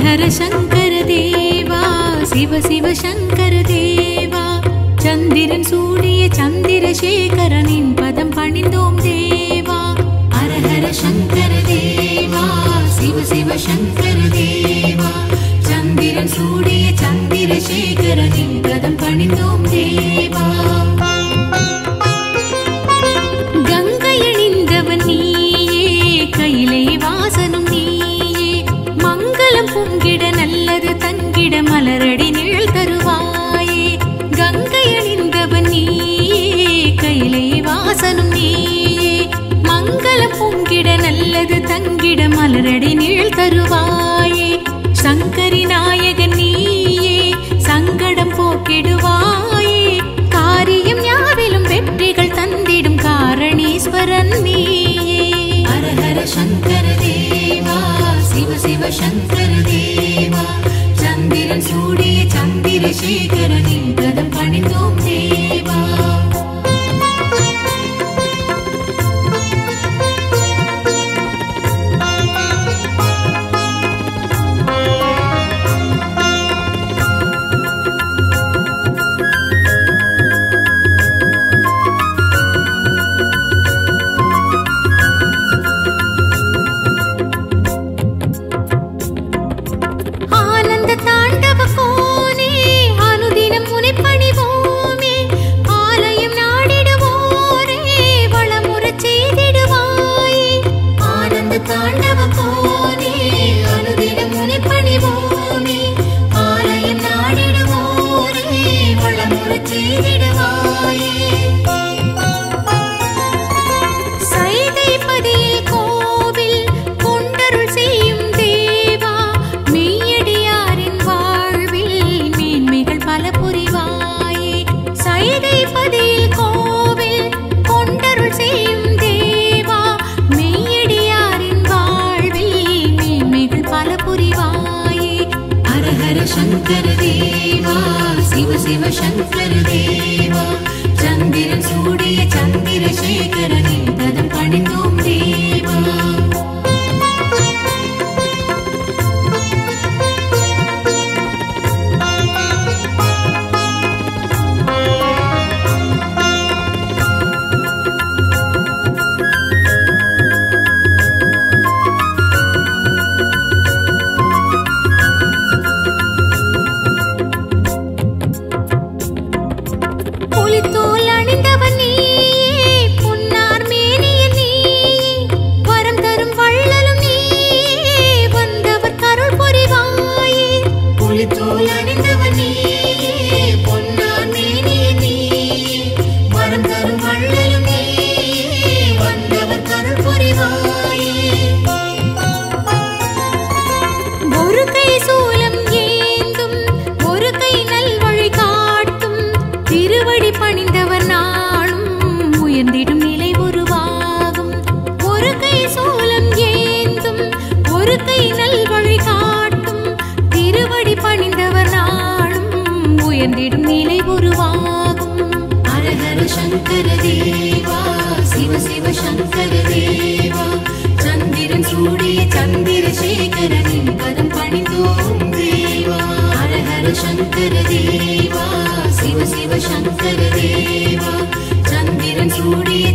ஹர சங்கர தேவா சிவ சிவ சங்கர தேவா சந்திரன் சூடிய சந்திரசேகரனின் பதம் பணிந்தோம் தேவா ஹர ஹர சங்கர தேவா சிவ சிவ சங்கர தேவா சந்திரன் சூடிய சந்திரசேகரனின் பதம் பணிந்தோம் தேவா கங்கையணிந்தவன் நீயே கையிலே வாசனும் நீயே மங்களம் பொங்கிட நல்லது தங்கிட மலரடி நிழல் தருவாயே கங்கையணிந்தவன் நீயே கையிலே வாசனும் நீயே மங்களம் பொங்கிட நல்லது தங்கிட மலரடி நிழல் தருவாயே சங்கரி நாயகன் நீயே சங்கடம் போக்கிடுவாயே காரியம் யாவிலும் வெற்றிகள் தந்திடும் காரணீஸ்வரன் நீயே ஹர ஹர சங்கர தேவா சிவ சிவ சங்கர தேவா சந்திரன் சூடிய சந்திரசேகரனின் பதம் பணிந்தோம் தேவா சங்கர தேவா சிவ சிவ சங்கர தேவா சந்திரன் சூடிய சந்திரசேகரனின் பதம் பணிந்தோம் தேவா சங்கர தேவா சிவ சிவ சங்கர தேவா சந்திரன் சூடிய சந்திரசேகரனின் பதம் பணிந்தோம் தேவா ஹர ஹர சங்கர தேவா சிவ சிவ சங்கர தேவா சந்திரன் சூடிய